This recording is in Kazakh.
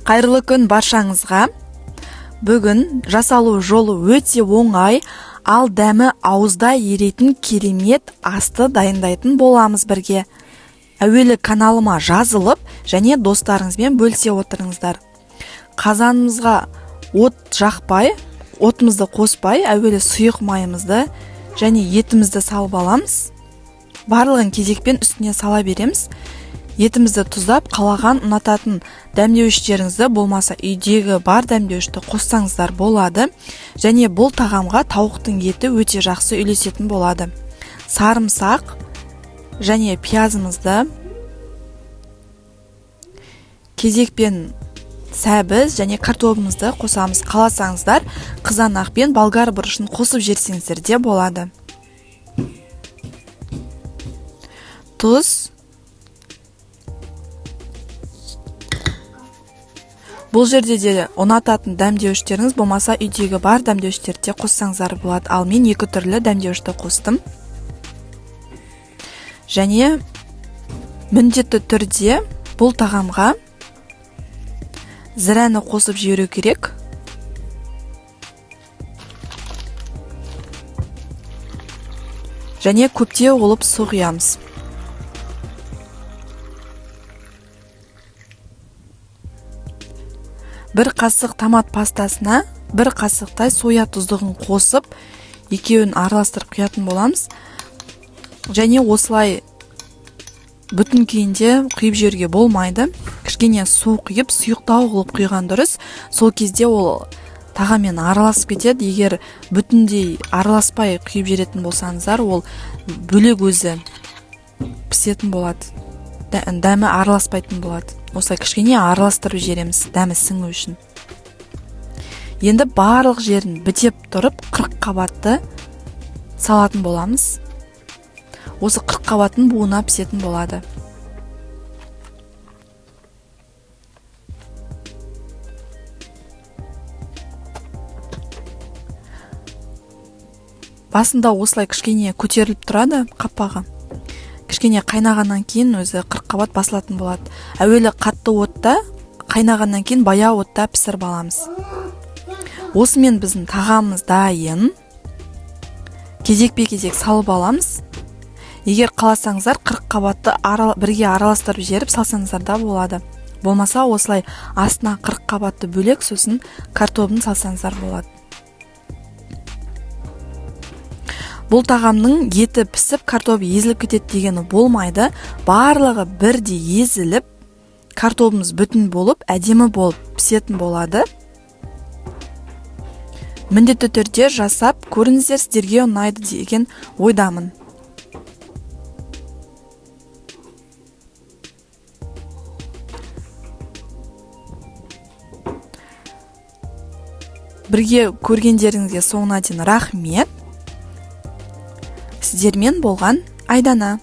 Қайырлы күн баршаңызға. Бүгін жасалу жолы өте оңай, ал дәмі ауызда еритін керемет асты дайындайтын боламыз бірге. Әуелі каналыма жазылып, және достарыңызбен бөлісе отырыңыздар. Қазанымызға от жақпай, отымызды қоспай, әуелі сұйық майымызды және етімізді салып аламыз. Барлығын кезекпен үстіне сала береміз. Етімізді тұздап, қалаған ұнататын дәмдеуіштеріңізді, болмаса үйдегі бар дәмдеуішті қоссаңыздар болады. Және бұл тағамға тауықтың еті өте жақсы үйлесетін болады. Сарымсақ және пиязымызды кезекпен сәбіз және картопымызды қосамыз. Қаласаңыздар, қызанақ пен болгар бұрышын қосып жіберсеңіздер де болады. Тұз. Бұл жерде де ұнататын дәмдеуіштеріңіз, болмаса үйдегі бар дәмдеуіштерді қоссаңыздар болады. Ал мен екі түрлі дәмдеуішті қостым. Және міндетті түрде бұл тағамға зірәні қосып жіберу керек. Және көптеу қылып су құямыз. Бір қасық томат пастасына бір қасықтай соя тұздығын қосып, екеуін араластырып құятын боламыз. Және осылай бүтін күйінде құйып жіберуге болмайды. Кішкене су құйып, сұйықтау қылып құйған дұрыс. Сол кезде ол тағаммен араласып кетеді. Егер бүтіндей араласпай құйып жіберетін болсаңыздар, ол бөлек өзі пісетін болады. Дәмі араласпайтын болады. Осылай кішкене араластырып жібереміз, дәмі сіңу үшін. Енді барлық жерін бітеп тұрып, 40 қабатты салатын боламыз. Осы 40 қабаттың буына пісетін болады. Басында осылай кішкене көтеріліп тұрады қаппаға. Кішкене қайнағаннан кейін өзі 40 қабат басылатын болады. Әуелі қатты отта, қайнағаннан кейін баяу отта пісіріп аламыз. Осымен біздің тағамымыз дайын. Кезекпе-кезек салып аламыз. Егер қаласаңыздар, 40 қабатты бірге араластырып жіберіп салсаңыздар да болады. Болмаса осылай астына 40 қабатты бөлек, сосын картопын салсаңыздар болады. Бұл тағамның еті пісіп, картоп езіліп кетеді дегені болмайды. Барлығы бірдей езіліп, картопымыз бүтін болып, әдемі болып пісетін болады. Міндетті түрде жасап көріңіздер, сіздерге ұнайды деген ойдамын. Бірге көргендеріңізге соңына дейін рахмет. Сіздермен болған Айдана.